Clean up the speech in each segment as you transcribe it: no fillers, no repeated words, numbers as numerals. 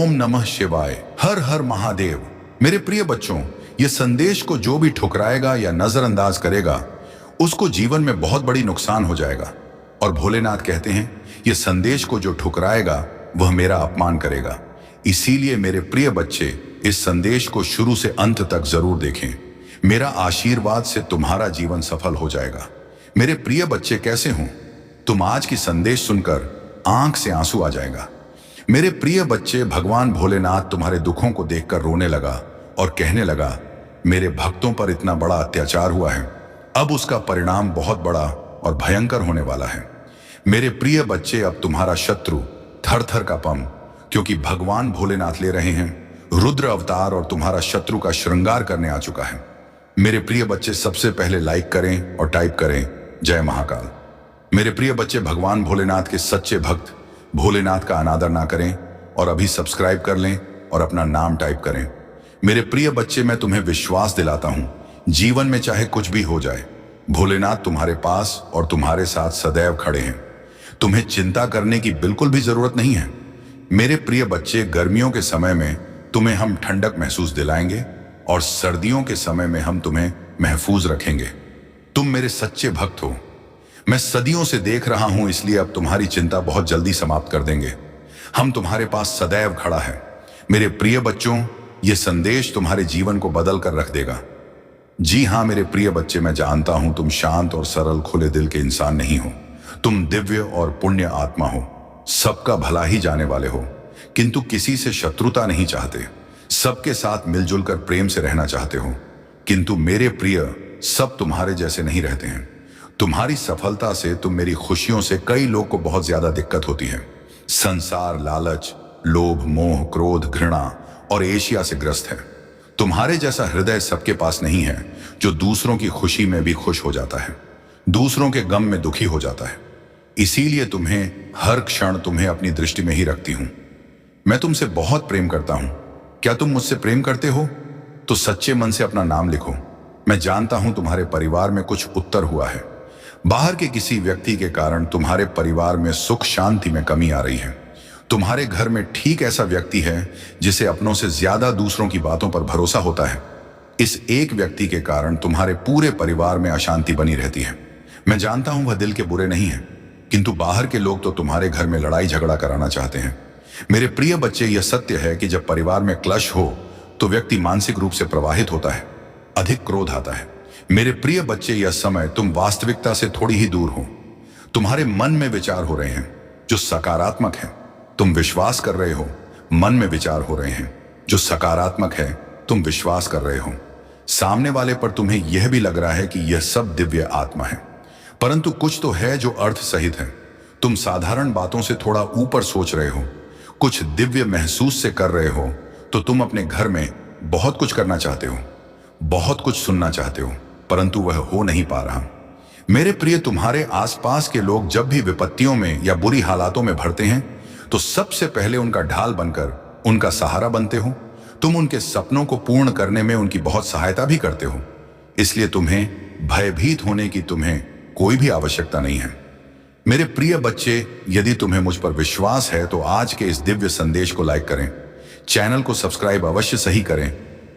ओम नमः शिवाय, हर हर महादेव। मेरे प्रिय बच्चों, ये संदेश को जो भी ठुकराएगा या नजरअंदाज करेगा उसको जीवन में बहुत बड़ी नुकसान हो जाएगा। और भोलेनाथ कहते हैं, ये संदेश को जो ठुकराएगा वह मेरा अपमान करेगा। इसीलिए मेरे प्रिय बच्चे, इस संदेश को शुरू से अंत तक जरूर देखें। मेरा आशीर्वाद से तुम्हारा जीवन सफल हो जाएगा। मेरे प्रिय बच्चे, कैसे हो तुम? आज की संदेश सुनकर आंख से आंसू आ जाएगा। मेरे प्रिय बच्चे, भगवान भोलेनाथ तुम्हारे दुखों को देखकर रोने लगा और कहने लगा, मेरे भक्तों पर इतना बड़ा अत्याचार हुआ है, अब उसका परिणाम बहुत बड़ा और भयंकर होने वाला है। मेरे प्रिय बच्चे, अब तुम्हारा शत्रु थर थर कांपे, क्योंकि भगवान भोलेनाथ ले रहे हैं रुद्र अवतार और तुम्हारा शत्रु का श्रृंगार करने आ चुका है। मेरे प्रिय बच्चे, सबसे पहले लाइक करें और टाइप करें जय महाकाल। मेरे प्रिय बच्चे, भगवान भोलेनाथ के सच्चे भक्त भोलेनाथ का अनादर ना करें और अभी सब्सक्राइब कर लें और अपना नाम टाइप करें। मेरे प्रिय बच्चे, मैं तुम्हें विश्वास दिलाता हूं, जीवन में चाहे कुछ भी हो जाए, भोलेनाथ तुम्हारे पास और तुम्हारे साथ सदैव खड़े हैं। तुम्हें चिंता करने की बिल्कुल भी जरूरत नहीं है। मेरे प्रिय बच्चे, गर्मियों के समय में तुम्हें हम ठंडक महसूस दिलाएंगे और सर्दियों के समय में हम तुम्हें महफूज रखेंगे। तुम मेरे सच्चे भक्त हो। मैं सदियों से देख रहा हूं, इसलिए अब तुम्हारी चिंता बहुत जल्दी समाप्त कर देंगे। हम तुम्हारे पास सदैव खड़ा है। मेरे प्रिय बच्चों, यह संदेश तुम्हारे जीवन को बदल कर रख देगा। जी हां मेरे प्रिय बच्चे, मैं जानता हूं तुम शांत और सरल खुले दिल के इंसान नहीं हो। तुम दिव्य और पुण्य आत्मा हो, सबका भला ही जाने वाले हो, किंतु किसी से शत्रुता नहीं चाहते। सबके साथ मिलजुल कर प्रेम से रहना चाहते हो। किंतु मेरे प्रिय, सब तुम्हारे जैसे नहीं रहते हैं। तुम्हारी सफलता से, तुम मेरी खुशियों से कई लोग को बहुत ज्यादा दिक्कत होती है। संसार लालच, लोभ, मोह, क्रोध, घृणा और एशिया से ग्रस्त है। तुम्हारे जैसा हृदय सबके पास नहीं है, जो दूसरों की खुशी में भी खुश हो जाता है, दूसरों के गम में दुखी हो जाता है। इसीलिए तुम्हें हर क्षण तुम्हें अपनी दृष्टि में ही रखती हूं। मैं तुमसे बहुत प्रेम करता हूं। क्या तुम मुझसे प्रेम करते हो? तो सच्चे मन से अपना नाम लिखो। मैं जानता हूं तुम्हारे परिवार में कुछ उत्तर हुआ है। बाहर के किसी व्यक्ति के कारण तुम्हारे परिवार में सुख शांति में कमी आ रही है। तुम्हारे घर में ठीक ऐसा व्यक्ति है जिसे अपनों से ज्यादा दूसरों की बातों पर भरोसा होता है। इस एक व्यक्ति के कारण तुम्हारे पूरे परिवार में अशांति बनी रहती है। मैं जानता हूं वह दिल के बुरे नहीं है, किंतु बाहर के लोग तो तुम्हारे घर में लड़ाई झगड़ा कराना चाहते हैं। मेरे प्रिय बच्चे, यह सत्य है कि जब परिवार में क्लश हो तो व्यक्ति मानसिक रूप से प्रवाहित होता है, अधिक क्रोध आता है। मेरे प्रिय बच्चे, यह समय तुम वास्तविकता से थोड़ी ही दूर हो। तुम्हारे मन में विचार हो रहे हैं जो सकारात्मक है, तुम विश्वास कर रहे हो। मन में विचार हो रहे हैं जो सकारात्मक है, तुम विश्वास कर रहे हो। सामने वाले पर तुम्हें यह भी लग रहा है कि यह सब दिव्य आत्मा है, परंतु कुछ तो है जो अर्थ सहित है। तुम साधारण बातों से थोड़ा ऊपर सोच रहे हो, कुछ दिव्य महसूस से कर रहे हो। तो तुम अपने घर में बहुत कुछ करना चाहते हो, बहुत कुछ सुनना चाहते हो, परंतु वह हो नहीं पा रहा। मेरे प्रिय, तुम्हारे आसपास के लोग जब भी विपत्तियों में या बुरी हालातों में भरते हैं तो सबसे पहले उनका ढाल बनकर उनका सहारा बनते हो। तुम उनके सपनों को पूर्ण करने में उनकी बहुत सहायता भी करते हो। इसलिए तुम्हें भयभीत होने की तुम्हें कोई भी आवश्यकता नहीं है। मेरे प्रिय बच्चे, यदि तुम्हें मुझ पर विश्वास है तो आज के इस दिव्य संदेश को लाइक करें, चैनल को सब्सक्राइब अवश्य सही करें,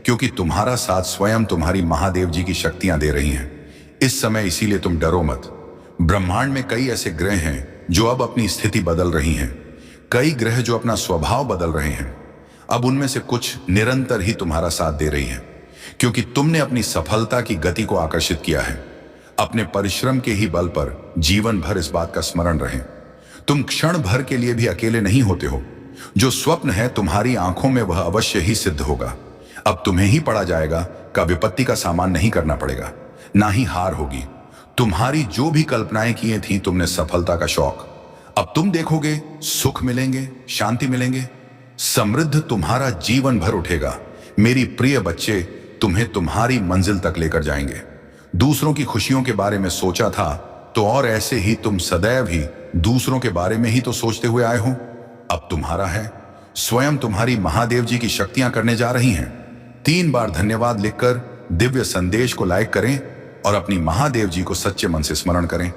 क्योंकि तुम्हारा साथ स्वयं तुम्हारी महादेव जी की शक्तियां दे रही हैं इस समय। इसीलिए तुम डरो मत। ब्रह्मांड में कई ऐसे ग्रह हैं जो अब अपनी स्थिति बदल रही हैं, कई ग्रह जो अपना स्वभाव बदल रहे हैं। अब उनमें से कुछ निरंतर ही तुम्हारा साथ दे रही हैं, क्योंकि तुमने अपनी सफलता की गति को आकर्षित किया है। अपने परिश्रम के ही बल पर जीवन भर इस बात का स्मरण रहे, तुम क्षण भर के लिए भी अकेले नहीं होते हो। जो स्वप्न है तुम्हारी आंखों में, वह अवश्य ही सिद्ध होगा। अब तुम्हें ही पड़ा जाएगा का विपत्ति का सामना नहीं करना पड़ेगा, ना ही हार होगी। तुम्हारी जो भी कल्पनाएं किए थी तुमने सफलता का शौक, अब तुम देखोगे सुख मिलेंगे, शांति मिलेंगे, समृद्ध तुम्हारा जीवन भर उठेगा। मेरी प्रिय बच्चे, तुम्हें तुम्हारी मंजिल तक लेकर जाएंगे। दूसरों की खुशियों के बारे में सोचा था तो और ऐसे ही तुम सदैव ही दूसरों के बारे में ही तो सोचते हुए आए हो। अब तुम्हारा है, स्वयं तुम्हारी महादेव जी की शक्तियां करने जा रही हैं। 3 बार धन्यवाद लिखकर दिव्य संदेश को लाइक करें और अपनी महादेव जी को सच्चे मन से स्मरण करें।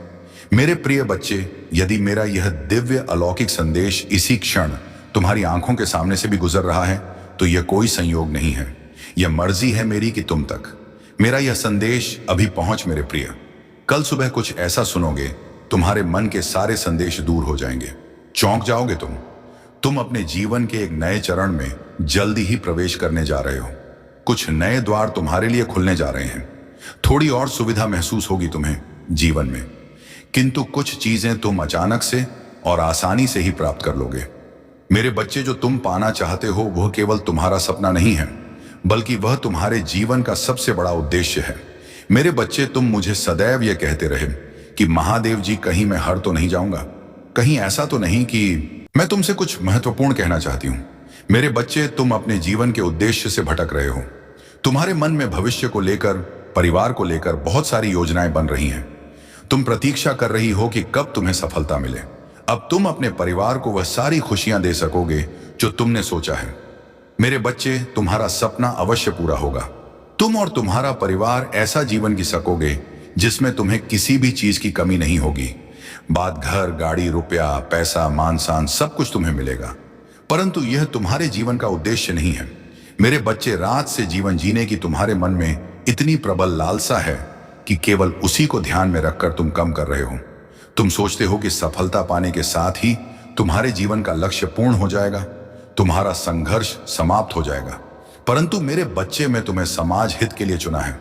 मेरे प्रिय बच्चे, यदि मेरा यह दिव्य अलौकिक संदेश इसी क्षण तुम्हारी आंखों के सामने से भी गुजर रहा है, तो यह कोई संयोग नहीं है, यह मर्जी है मेरी कि तुम तक मेरा यह संदेश अभी पहुंच। मेरे प्रिय, कल सुबह कुछ ऐसा सुनोगे, तुम्हारे मन के सारे संदेश दूर हो जाएंगे, चौंक जाओगे तुम अपने जीवन के एक नए चरण में जल्दी ही प्रवेश करने जा रहे हो। कुछ नए द्वार तुम्हारे लिए खुलने जा रहे हैं, थोड़ी और सुविधा महसूस होगी तुम्हें जीवन में, किंतु कुछ चीजें तुम अचानक से और आसानी से ही प्राप्त कर लोगे। मेरे बच्चे, जो तुम पाना चाहते हो वह केवल तुम्हारा सपना नहीं है, बल्कि वह तुम्हारे जीवन का सबसे बड़ा उद्देश्य है। मेरे बच्चे, तुम मुझे सदैव यह कहते रहे कि महादेव जी, कहीं मैं हार तो नहीं जाऊंगा, कहीं ऐसा तो नहीं कि मैं तुमसे कुछ महत्वपूर्ण कहना चाहती हूं। मेरे बच्चे, तुम अपने जीवन के उद्देश्य से भटक रहे हो। तुम्हारे मन में भविष्य को लेकर, परिवार को लेकर बहुत सारी योजनाएं बन रही हैं। तुम प्रतीक्षा कर रही हो कि कब तुम्हें सफलता मिले, अब तुम अपने परिवार को वह सारी खुशियां दे सकोगे जो तुमने सोचा है। मेरे बच्चे, तुम्हारा सपना अवश्य पूरा होगा। तुम और तुम्हारा परिवार ऐसा जीवन जी सकोगे जिसमें तुम्हें किसी भी चीज की कमी नहीं होगी। बात घर, गाड़ी, रुपया, पैसा, मान शान सब कुछ तुम्हें मिलेगा, परंतु यह तुम्हारे जीवन का उद्देश्य नहीं है। मेरे बच्चे, रात से जीवन जीने की तुम्हारे मन में इतनी प्रबल लालसा है कि केवल उसी को ध्यान में रखकर तुम कम कर रहे हो। तुम सोचते हो कि सफलता पाने के साथ ही तुम्हारे जीवन का लक्ष्य पूर्ण हो जाएगा, तुम्हारा संघर्ष समाप्त हो जाएगा, परंतु मेरे बच्चे, मैं तुम्हें समाज हित के लिए चुना है।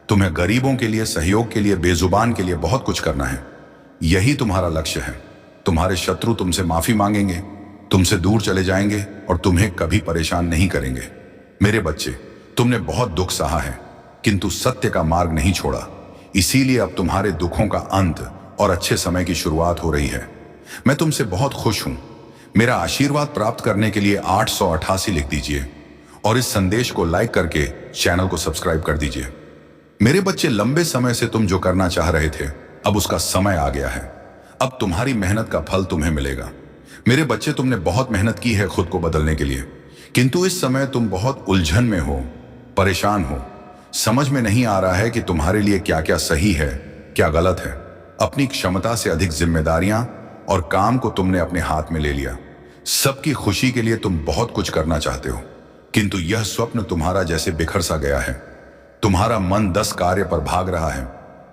तुम्हें गरीबों के लिए, सहयोग के लिए, बेजुबान के लिए बहुत कुछ करना है। यही तुम्हारा लक्ष्य है। तुम्हारे शत्रु तुमसे माफी मांगेंगे, तुमसे दूर चले जाएंगे और तुम्हें कभी परेशान नहीं करेंगे। मेरे बच्चे, तुमने बहुत दुख सहा है, किंतु सत्य का मार्ग नहीं छोड़ा, इसीलिए अब तुम्हारे दुखों का अंत और अच्छे समय की शुरुआत हो रही है। मैं तुमसे बहुत खुश हूं। मेरा आशीर्वाद प्राप्त करने के लिए 888 लिख दीजिए और इस संदेश को लाइक करके चैनल को सब्सक्राइब कर दीजिए। मेरे बच्चे, लंबे समय से तुम जो करना चाह रहे थे, अब उसका समय आ गया है। अब तुम्हारी मेहनत का फल तुम्हें मिलेगा। मेरे बच्चे, तुमने बहुत मेहनत की है खुद को बदलने के लिए, किंतु इस समय तुम बहुत उलझन में हो, परेशान हो। समझ में नहीं आ रहा है कि तुम्हारे लिए क्या क्या सही है, क्या गलत है। अपनी क्षमता से अधिक जिम्मेदारियां और काम को तुमने अपने हाथ में ले लिया। सबकी खुशी के लिए तुम बहुत कुछ करना चाहते हो, किंतु यह स्वप्न तुम्हारा जैसे बिखर सा गया है। तुम्हारा मन 10 कार्य पर भाग रहा है।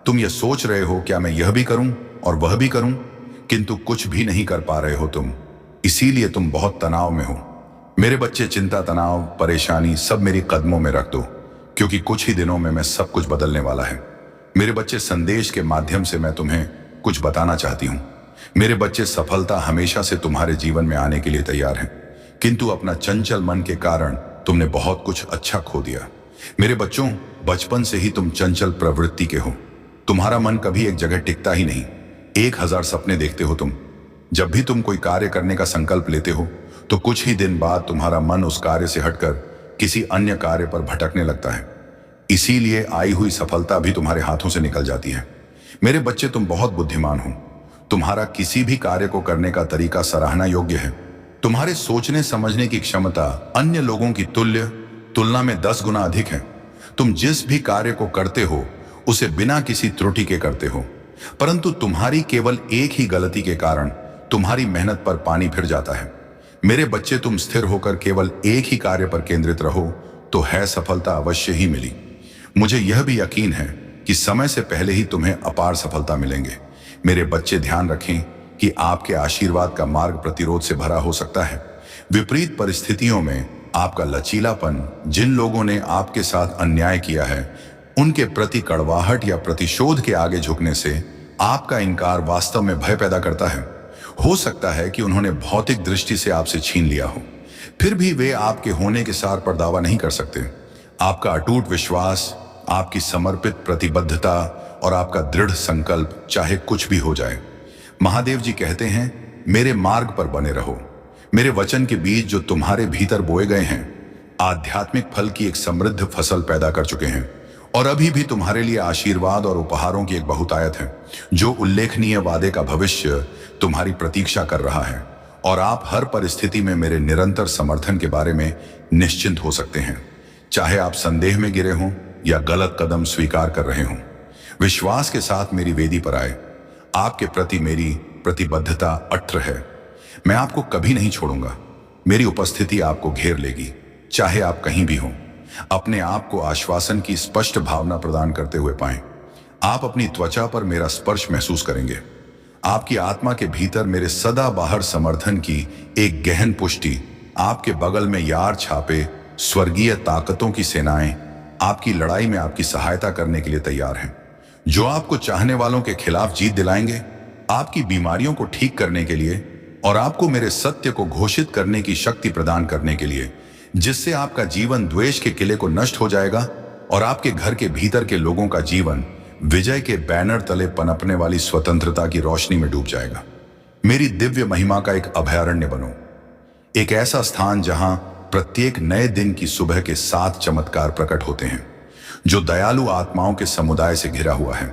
तुम यह सोच रहे हो, क्या मैं यह भी करूं और वह भी करूं, किंतु कुछ भी नहीं कर पा रहे हो तुम, इसीलिए तुम बहुत तनाव में हो। मेरे बच्चे, चिंता, तनाव, परेशानी सब मेरी कदमों में रख दो, क्योंकि कुछ ही दिनों में मैं सब कुछ बदलने वाला है। मेरे बच्चे, संदेश के माध्यम से मैं तुम्हें कुछ बताना चाहती हूं। मेरे बच्चे, सफलता हमेशा से तुम्हारे जीवन में आने के लिए तैयार है, किंतु अपना चंचल मन के कारण तुमने बहुत कुछ अच्छा खो दिया। मेरे बच्चों, बचपन से ही तुम चंचल प्रवृत्ति के हो। तुम्हारा मन कभी एक जगह टिकता ही नहीं। 1000 सपने देखते हो तुम। जब भी तुम कोई कार्य करने का संकल्प लेते हो, तो कुछ ही दिन बाद तुम्हारा मन उस कार्य से हटकर किसी अन्य कार्य पर भटकने लगता है। इसीलिए आई हुई सफलता भी तुम्हारे हाथों से निकल जाती है। मेरे बच्चे, तुम बहुत बुद्धिमान हो। तुम्हारा किसी भी कार्य को करने का तरीका सराहना योग्य है। तुम्हारे सोचने समझने की क्षमता अन्य लोगों की तुलना में 10 गुना अधिक है। तुम जिस भी कार्य को करते हो उसे बिना किसी त्रुटि के करते हो, परंतु तुम्हारी केवल एक ही गलती के कारण तुम्हारी मेहनत पर पानी फिर जाता है। मेरे बच्चे, तुम स्थिर होकर केवल एक ही कार्य पर केंद्रित रहो तो है सफलता अवश्य ही मिली। मुझे यह भी यकीन है कि समय से पहले ही तुम्हें अपार सफलता मिलेंगे। मेरे बच्चे, ध्यान रखें कि आपके आशीर्वाद का मार्ग प्रतिरोध से भरा हो सकता है। विपरीत परिस्थितियों में आपका लचीलापन, जिन लोगों ने आपके साथ अन्याय किया है उनके प्रति कड़वाहट या प्रतिशोध के आगे झुकने से आपका इनकार वास्तव में भय पैदा करता है। हो सकता है कि उन्होंने भौतिक दृष्टि से आपसे छीन लिया हो, फिर भी वे आपके होने के सार पर दावा नहीं कर सकते। आपका अटूट विश्वास, आपकी समर्पित प्रतिबद्धता और आपका दृढ़ संकल्प चाहे कुछ भी हो जाए। महादेव जी कहते हैं, मेरे मार्ग पर बने रहो। मेरे वचन के बीज जो तुम्हारे भीतर बोए गए हैं आध्यात्मिक फल की एक समृद्ध फसल पैदा कर चुके हैं, और अभी भी तुम्हारे लिए आशीर्वाद और उपहारों की एक बहुतायत है। जो उल्लेखनीय वादे का भविष्य तुम्हारी प्रतीक्षा कर रहा है, और आप हर परिस्थिति में मेरे निरंतर समर्थन के बारे में निश्चिंत हो सकते हैं। चाहे आप संदेह में गिरे हों या गलत कदम स्वीकार कर रहे हों, विश्वास के साथ मेरी वेदी पर आए। आपके प्रति मेरी प्रतिबद्धता अट्ट है। मैं आपको कभी नहीं छोड़ूंगा। मेरी उपस्थिति आपको घेर लेगी, चाहे आप कहीं भी हों। अपने आप को आश्वासन की स्पष्ट भावना प्रदान करते हुए पाएं। आप अपनी त्वचा पर मेरा स्पर्श महसूस करेंगे। आपकी आत्मा के भीतर मेरे सदा बाहर समर्थन की एक गहन पुष्टि। आपके बगल में यार छापे स्वर्गीय ताकतों की सेनाएं आपकी लड़ाई में आपकी सहायता करने के लिए तैयार हैं, जो आपको चाहने वालों के खिलाफ जीत दिलाएंगे, आपकी बीमारियों को ठीक करने के लिए और आपको मेरे सत्य को घोषित करने की शक्ति प्रदान करने के लिए, जिससे आपका जीवन द्वेष के किले को नष्ट हो जाएगा और आपके घर के भीतर के लोगों का जीवन विजय के बैनर तले पनपने वाली स्वतंत्रता की रोशनी में डूब जाएगा। मेरी दिव्य महिमा का एक अभयारण्य बनो, एक ऐसा स्थान जहां प्रत्येक नए दिन की सुबह के 7 चमत्कार प्रकट होते हैं, जो दयालु आत्माओं के समुदाय से घिरा हुआ है।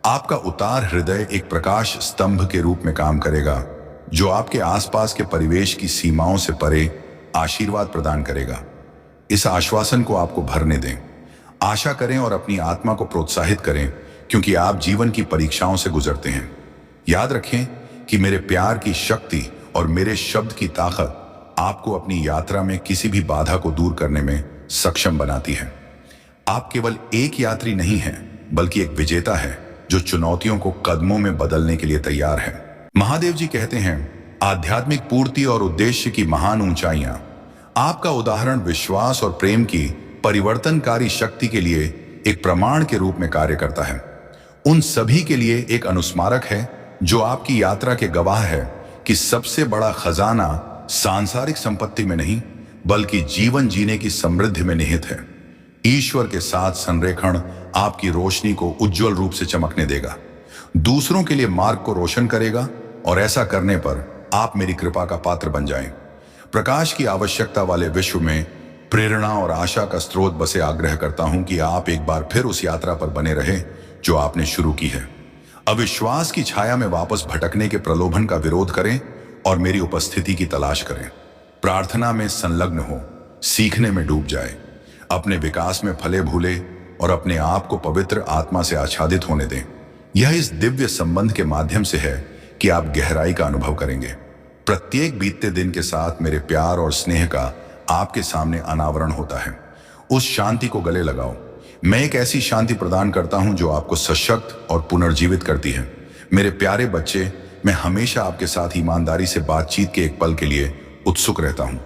आपका उतार हृदय एक प्रकाश स्तंभ के रूप में काम करेगा, जो आपके आसपास के परिवेश की सीमाओं से परे आशीर्वाद प्रदान करेगा। इस आश्वासन को आपको भरने दें, आशा करें और अपनी आत्मा को प्रोत्साहित करें, क्योंकि आप जीवन की परीक्षाओं से गुजरते हैं। याद रखें कि मेरे प्यार की शक्ति और मेरे शब्द की ताकत आपको अपनी यात्रा में किसी भी बाधा को दूर करने में सक्षम बनाती है। आप केवल एक यात्री नहीं हैं, बल्कि एक विजेता है जो चुनौतियों को कदमों में बदलने के लिए तैयार है। महादेव जी कहते हैं, आध्यात्मिक पूर्ति और उद्देश्य की महान ऊंचाइयां। आपका उदाहरण विश्वास और प्रेम की परिवर्तनकारी शक्ति के लिए एक प्रमाण के रूप में कार्य करता है। उन सभी के लिए एक अनुस्मारक है जो आपकी यात्रा के गवाह है कि सबसे बड़ा खजाना सांसारिक संपत्ति में नहीं, बल्कि जीवन जीने की समृद्धि में निहित है। ईश्वर के साथ संरेखण आपकी रोशनी को उज्जवल रूप से चमकने देगा, दूसरों के लिए मार्ग को रोशन करेगा, और ऐसा करने पर आप मेरी कृपा का पात्र बन जाएं। प्रकाश की आवश्यकता वाले विश्व में प्रेरणा और आशा का स्रोत बसे आग्रह करता हूं कि आप एक बार फिर उस यात्रा पर बने रहे जो आपने शुरू की है। अविश्वास की छाया में वापस भटकने के प्रलोभन का विरोध करें और मेरी उपस्थिति की तलाश करें। प्रार्थना में संलग्न हो, सीखने में डूब जाए, अपने विकास में फले भूले और अपने आप को पवित्र आत्मा से आच्छादित होने दें। यह इस दिव्य संबंध के माध्यम से है कि आप गहराई का अनुभव करेंगे। प्रत्येक बीतते दिन के साथ मेरे प्यार और स्नेह का आपके सामने अनावरण होता है। उस शांति को गले लगाओ। मैं एक ऐसी शांति प्रदान करता हूं जो आपको सशक्त और पुनर्जीवित करती है। मेरे प्यारे बच्चे, मैं हमेशा आपके साथ ईमानदारी से बातचीत के एक पल के लिए उत्सुक रहता हूं।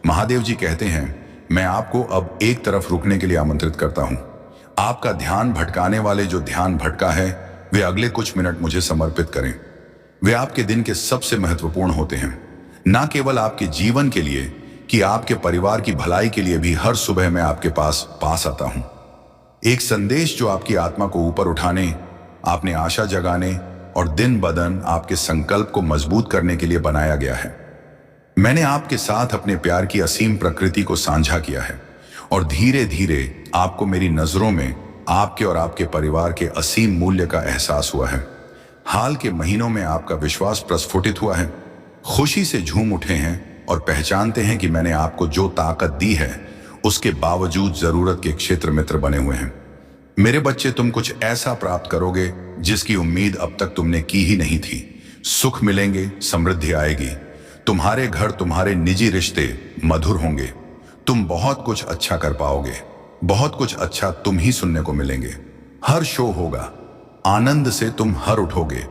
महादेव जी कहते हैं, मैं आपको अब एक तरफ रुकने के लिए आमंत्रित करता हूं। आपका ध्यान भटकाने वाले जो ध्यान भटका है, वे अगले कुछ मिनट मुझे समर्पित करें। वे आपके दिन के सबसे महत्वपूर्ण होते हैं, ना केवल आपके जीवन के लिए कि आपके परिवार की भलाई के लिए भी। हर सुबह मैं आपके पास आता हूं, एक संदेश जो आपकी आत्मा को ऊपर उठाने, आपने आशा जगाने और दिन ब दिन आपके संकल्प को मजबूत करने के लिए बनाया गया है। मैंने आपके साथ अपने प्यार की असीम प्रकृति को साझा किया है और धीरे धीरे आपको मेरी नजरों में आपके और आपके परिवार के असीम मूल्य का एहसास हुआ है। हाल के महीनों में आपका विश्वास प्रस्फुटित हुआ है, खुशी से झूम उठे हैं और पहचानते हैं कि मैंने आपको जो ताकत दी है उसके बावजूद जरूरत के क्षेत्र मित्र बने हुए हैं। मेरे बच्चे, तुम कुछ ऐसा प्राप्त करोगे जिसकी उम्मीद अब तक तुमने की ही नहीं थी। सुख मिलेंगे, समृद्धि आएगी, तुम्हारे घर, तुम्हारे निजी रिश्ते मधुर होंगे, तुम बहुत कुछ अच्छा कर पाओगे, बहुत कुछ अच्छा तुम ही सुनने को मिलेंगे। हर शो होगा, आनंद से तुम हर उठोगे।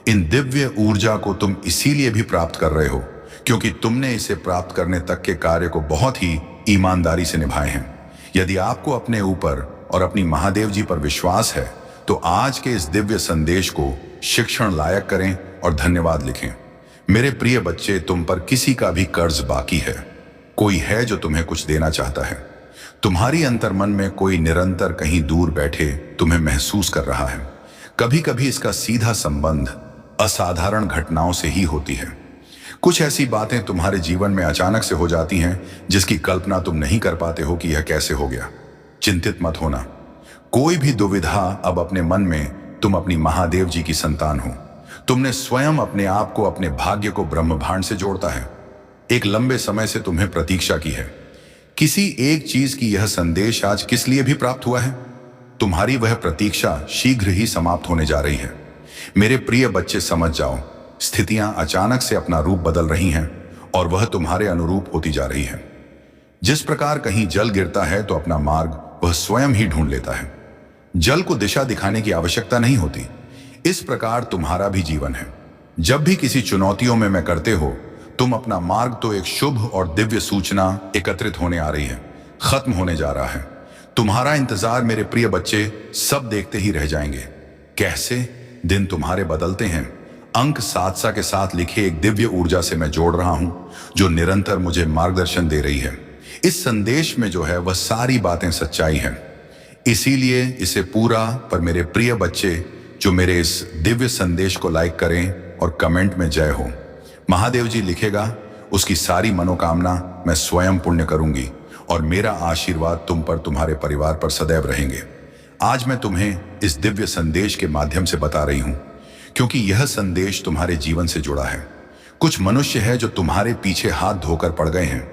इन दिव्य ऊर्जा को तुम इसीलिए भी प्राप्त कर रहे हो क्योंकि तुमने इसे प्राप्त करने तक के कार्य को बहुत ही ईमानदारी से निभाए हैं। यदि आपको अपने ऊपर और अपनी महादेव जी पर विश्वास है तो आज के इस दिव्य संदेश को शिक्षण लायक करें और धन्यवाद लिखें। मेरे प्रिय बच्चे, तुम पर किसी का भी कर्ज बाकी है। कोई है जो तुम्हें कुछ देना चाहता है। तुम्हारी अंतर्मन में कोई निरंतर कहीं दूर बैठे तुम्हें महसूस कर रहा है। कभी कभी इसका सीधा संबंध असाधारण घटनाओं से ही होती है। कुछ ऐसी बातें तुम्हारे जीवन में अचानक से हो जाती हैं जिसकी कल्पना तुम नहीं कर पाते हो कि यह कैसे हो गया। चिंतित मत होना, कोई भी दुविधा अब अपने मन में। तुम अपनी महादेव जी की संतान हो। तुमने स्वयं अपने आप को, अपने भाग्य को ब्रह्मांड से जोड़ता है। एक लंबे समय से तुम्हें प्रतीक्षा की है। किसी एक चीज की यह संदेश आज किस लिए भी प्राप्त हुआ है। तुम्हारी वह प्रतीक्षा शीघ्र ही समाप्त होने जा रही है। मेरे प्रिय बच्चे, समझ जाओ, स्थितियां अचानक से अपना रूप बदल रही हैं और वह तुम्हारे अनुरूप होती जा रही है। जिस प्रकार कहीं जल गिरता है तो अपना मार्ग वह स्वयं ही ढूंढ लेता है। जल को दिशा दिखाने की आवश्यकता नहीं होती। इस प्रकार तुम्हारा भी जीवन है। जब भी किसी चुनौतियों में करते हो, तुम अपना मार्ग तो एक शुभ और दिव्य सूचना एकत्रित होने आ रही है, खत्म होने जा रहा है। तुम्हारा इंतजार मेरे प्रिय बच्चे सब देखते ही रह जाएंगे। कैसे दिन तुम्हारे बदलते हैं। अंक 7 के साथ लिखे एक दिव्य ऊर्जा से मैं जोड़ रहा हूं, जो निरंतर मुझे मार्गदर्शन दे रही है। इस संदेश में जो है वह सारी बातें सच्चाई हैं। इसीलिए इसे पूरा पर मेरे प्रिय बच्चे जो मेरे इस दिव्य संदेश को लाइक करें और कमेंट में जय हो। महादेव जी लिखेगा, उसकी सारी मनोकामना मैं स्वयं पुण्य करूंगी और मेरा आशीर्वाद तुम पर, तुम्हारे परिवार पर सदैव रहेंगे। आज मैं तुम्हें इस दिव्य संदेश के माध्यम से बता रही हूं, क्योंकि यह संदेश तुम्हारे जीवन से जुड़ा है। कुछ मनुष्य है जो तुम्हारे पीछे हाथ धोकर पड़ गए हैं।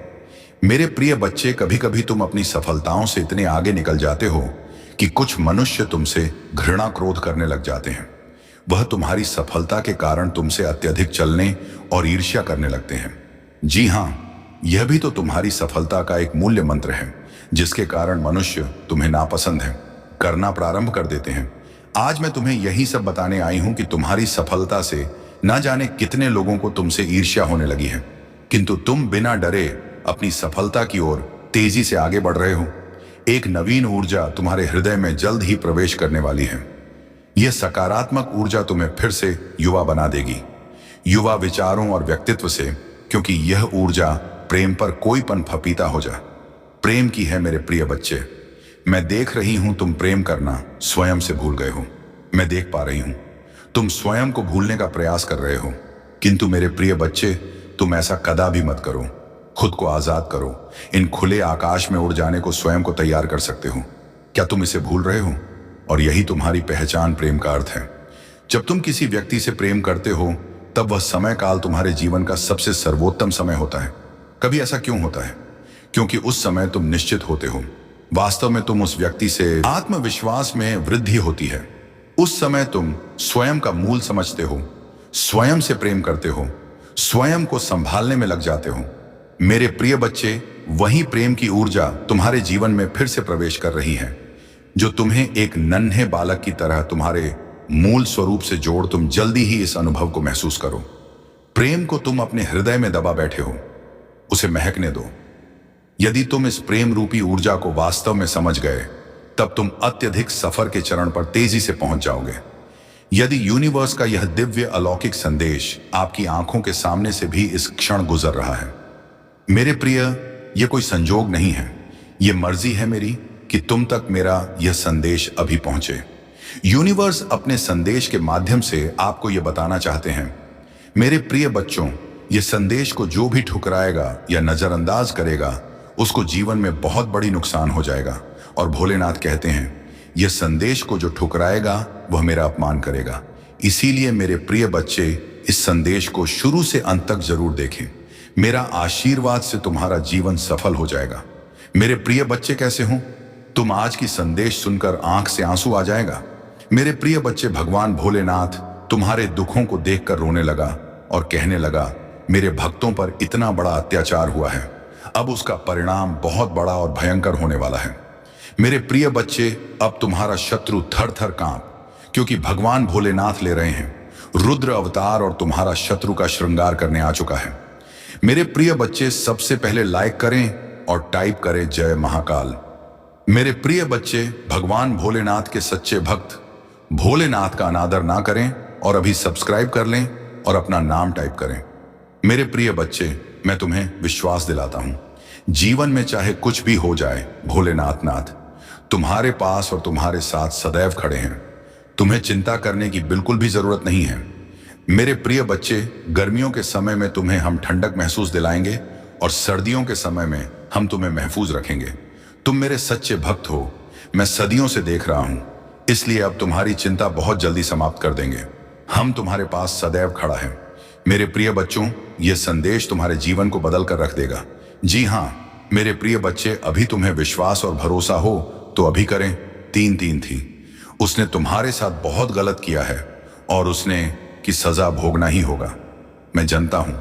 मेरे प्रिय बच्चे, कभी कभी तुम अपनी सफलताओं से इतने आगे निकल जाते हो कि कुछ मनुष्य तुमसे घृणा क्रोध करने लग जाते हैं। वह तुम्हारी सफलता के कारण तुमसे अत्यधिक चलने और ईर्ष्या करने लगते हैं। जी हां, यह भी तो तुम्हारी सफलता का एक मूल्य मंत्र है, जिसके कारण मनुष्य तुम्हें नापसंद है, करना प्रारंभ कर देते हैं। आज मैं तुम्हें यही सब बताने आई हूं कि तुम्हारी सफलता से न जाने कितने लोगों को तुमसे ईर्ष्या होने लगी है, किंतु तुम बिना डरे अपनी सफलता की ओर तेजी से आगे बढ़ रहे हो। एक नवीन ऊर्जा तुम्हारे हृदय में जल्द ही प्रवेश करने वाली है। यह सकारात्मक ऊर्जा तुम्हें फिर से युवा बना देगी, युवा विचारों और व्यक्तित्व से, क्योंकि यह ऊर्जा प्रेम पर कोई पन फपीता हो जा प्रेम की है। मेरे प्रिय बच्चे, मैं देख रही हूं तुम प्रेम करना स्वयं से भूल गए हो। मैं देख पा रही हूं तुम स्वयं को भूलने का प्रयास कर रहे हो, किंतु मेरे प्रिय बच्चे, तुम ऐसा कदा भी मत करो। खुद को आजाद करो। इन खुले आकाश में उड़ जाने को स्वयं को तैयार कर सकते हो। क्या तुम इसे भूल रहे हो? और यही तुम्हारी पहचान प्रेम का अर्थ है। जब तुम किसी व्यक्ति से प्रेम करते हो, तब वह समय काल तुम्हारे जीवन का सबसे सर्वोत्तम समय होता है। कभी ऐसा क्यों होता है? क्योंकि उस समय तुम निश्चित होते हो। वास्तव में तुम उस व्यक्ति से आत्मविश्वास में वृद्धि होती है। उस समय तुम स्वयं का मूल समझते हो, स्वयं से प्रेम करते हो, स्वयं को संभालने में लग जाते हो। मेरे प्रिय बच्चे, वही प्रेम की ऊर्जा तुम्हारे जीवन में फिर से प्रवेश कर रही है, जो तुम्हें एक नन्हे बालक की तरह तुम्हारे मूल स्वरूप से जोड़ तुम जल्दी ही इस अनुभव को महसूस करो। प्रेम को तुम अपने हृदय में दबा बैठे हो, उसे महकने दो। यदि तुम इस प्रेम रूपी ऊर्जा को वास्तव में समझ गए, तब तुम अत्यधिक सफर के चरण पर तेजी से पहुंच जाओगे। यदि यूनिवर्स का यह दिव्य अलौकिक संदेश आपकी आंखों के सामने से भी इस क्षण गुजर रहा है, मेरे प्रिय, यह कोई संजोग नहीं है, यह मर्जी है मेरी कि तुम तक मेरा यह संदेश अभी पहुंचे। यूनिवर्स अपने संदेश के माध्यम से आपको यह बताना चाहते हैं, मेरे प्रिय बच्चों, यह संदेश को जो भी ठुकराएगा या नजरअंदाज करेगा, उसको जीवन में बहुत बड़ी नुकसान हो जाएगा। और भोलेनाथ कहते हैं, यह संदेश को जो ठुकराएगा वह मेरा अपमान करेगा। इसीलिए मेरे प्रिय बच्चे, इस संदेश को शुरू से अंत तक जरूर देखें। मेरा आशीर्वाद से तुम्हारा जीवन सफल हो जाएगा। मेरे प्रिय बच्चे, कैसे हो तुम? आज की संदेश सुनकर आंख से आंसू आ जाएगा। मेरे प्रिय बच्चे, भगवान भोलेनाथ तुम्हारे दुखों को देखकर रोने लगा और कहने लगा, मेरे भक्तों पर इतना बड़ा अत्याचार हुआ है, अब उसका परिणाम बहुत बड़ा और भयंकर होने वाला है। मेरे प्रिय बच्चे, अब तुम्हारा शत्रु थर थर कांप, क्योंकि भगवान भोलेनाथ ले रहे हैं रुद्र अवतार और तुम्हारा शत्रु का श्रृंगार करने आ चुका है। मेरे प्रिय बच्चे, सबसे पहले लाइक करें और टाइप करें जय महाकाल। मेरे प्रिय बच्चे, भगवान भोलेनाथ के सच्चे भक्त भोलेनाथ का अनादर ना करें और अभी सब्सक्राइब कर लें और अपना नाम टाइप करें। मेरे प्रिय बच्चे, मैं तुम्हें विश्वास दिलाता हूं, जीवन में चाहे कुछ भी हो जाए, भोलेनाथ तुम्हारे पास और तुम्हारे साथ सदैव खड़े हैं। तुम्हें चिंता करने की बिल्कुल भी जरूरत नहीं है। मेरे प्रिय बच्चे, गर्मियों के समय में तुम्हें हम ठंडक महसूस दिलाएंगे और सर्दियों के समय में हम तुम्हें महफूज रखेंगे। तुम मेरे सच्चे भक्त हो, मैं सदियों से देख रहा हूं, इसलिए अब तुम्हारी चिंता बहुत जल्दी समाप्त कर देंगे। हम तुम्हारे पास सदैव खड़ा है। मेरे प्रिय बच्चों, यह संदेश तुम्हारे जीवन को बदल कर रख देगा। जी हां मेरे प्रिय बच्चे, अभी तुम्हें विश्वास और भरोसा हो तो अभी करें। 3 थी, उसने तुम्हारे साथ बहुत गलत किया है और उसने की सजा भोगना ही होगा। मैं जानता हूं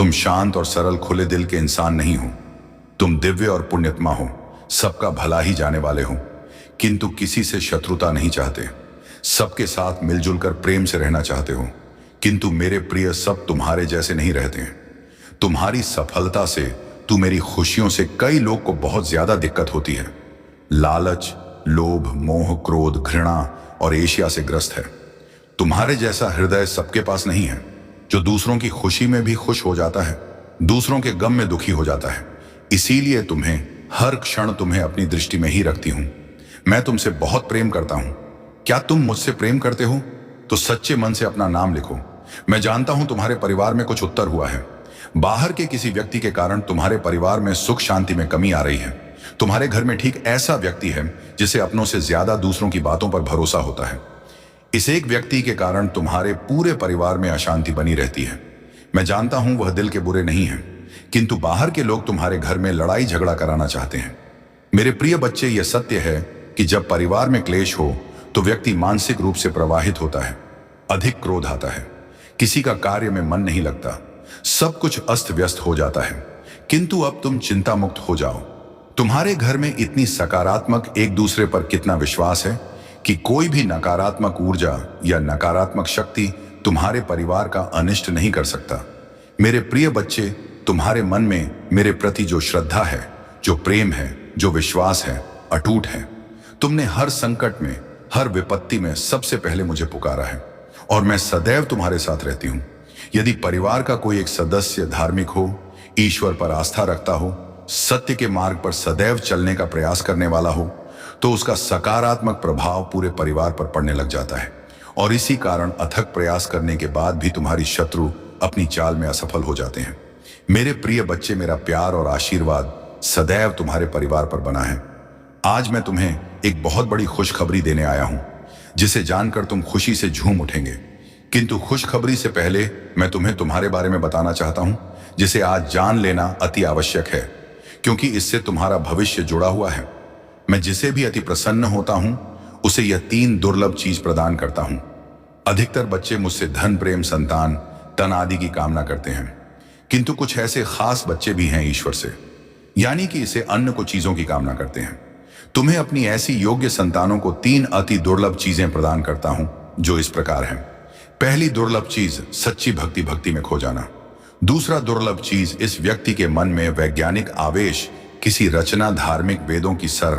तुम शांत और सरल खुले दिल के इंसान नहीं हो। तुम दिव्य और पुण्यात्मा हो, सबका भला ही जाने वाले हो, किंतु किसी से शत्रुता नहीं चाहते। सबके साथ मिलजुल कर प्रेम से रहना चाहते हो। किंतु मेरे प्रिय, सब तुम्हारे जैसे नहीं रहते हैं। तुम्हारी सफलता से, तू मेरी खुशियों से कई लोग को बहुत ज्यादा दिक्कत होती है। लालच, लोभ, मोह, क्रोध, घृणा और ईर्ष्या से ग्रस्त है। तुम्हारे जैसा हृदय सबके पास नहीं है, जो दूसरों की खुशी में भी खुश हो जाता है, दूसरों के गम में दुखी हो जाता है। इसीलिए हर क्षण तुम्हें अपनी दृष्टि में ही रखती हूं। मैं तुमसे बहुत प्रेम करता हूं। क्या तुम मुझसे प्रेम करते हो? तो सच्चे मन से अपना नाम लिखो। मैं जानता हूं तुम्हारे परिवार में कुछ उत्तर हुआ है। बाहर के किसी व्यक्ति के कारण तुम्हारे परिवार में सुख शांति में कमी आ रही है। तुम्हारे घर में ठीक ऐसा व्यक्ति है जिसे अपनों से ज्यादा दूसरों की बातों पर भरोसा होता है। इस एक व्यक्ति के कारण तुम्हारे पूरे परिवार में अशांति बनी रहती है। मैं जानता हूं वह दिल के बुरे नहीं हैं, किंतु बाहर के लोग तुम्हारे घर में लड़ाई झगड़ा कराना चाहते हैं। मेरे प्रिय बच्चे, यह सत्य है कि जब परिवार में क्लेश हो तो व्यक्ति मानसिक रूप से प्रवाहित होता है, अधिक क्रोध आता है, किसी का कार्य में मन नहीं लगता, सब कुछ अस्त व्यस्त हो जाता है। किंतु अब तुम चिंता मुक्त हो जाओ। तुम्हारे घर में इतनी सकारात्मक एक दूसरे पर कितना विश्वास है कि कोई भी नकारात्मक ऊर्जा या नकारात्मक शक्ति तुम्हारे परिवार का अनिष्ट नहीं कर सकता। मेरे प्रिय बच्चे, तुम्हारे मन में मेरे प्रति जो श्रद्धा है, जो प्रेम है, जो विश्वास है, अटूट है। तुमने हर संकट में, हर विपत्ति में सबसे पहले मुझे पुकारा है और मैं सदैव तुम्हारे साथ रहती हूं। यदि परिवार का कोई एक सदस्य धार्मिक हो, ईश्वर पर आस्था रखता हो, सत्य के मार्ग पर सदैव चलने का प्रयास करने वाला हो, तो उसका सकारात्मक प्रभाव पूरे परिवार पर पड़ने लग जाता है। और इसी कारण अथक प्रयास करने के बाद भी तुम्हारी शत्रु अपनी चाल में असफल हो जाते हैं। मेरे प्रिय बच्चे, मेरा प्यार और आशीर्वाद सदैव तुम्हारे परिवार पर बना है। आज मैं तुम्हें एक बहुत बड़ी खुशखबरी देने आया हूं, जिसे जानकर तुम खुशी से झूम उठेंगे। किंतु खुशखबरी से पहले मैं तुम्हें तुम्हारे बारे में बताना चाहता हूं, जिसे आज जान लेना अति आवश्यक है, क्योंकि इससे तुम्हारा भविष्य जुड़ा हुआ है। मैं जिसे भी अति प्रसन्न होता हूं, उसे यह 3 दुर्लभ चीज प्रदान करता हूं। अधिकतर बच्चे मुझसे धन, प्रेम, संतान, तन आदि की कामना करते हैं, किंतु कुछ ऐसे खास बच्चे भी हैं ईश्वर से, यानी कि इसे अन्य को चीजों की कामना करते हैं। तुम्हें अपनी ऐसी योग्य संतानों को 3 अति दुर्लभ चीजें प्रदान करता हूं, जो इस प्रकार हैं। पहली दुर्लभ चीज सच्ची भक्ति में खो जाना। दूसरा दुर्लभ चीज इस व्यक्ति के मन में वैज्ञानिक आवेश, किसी रचना, धार्मिक वेदों की सर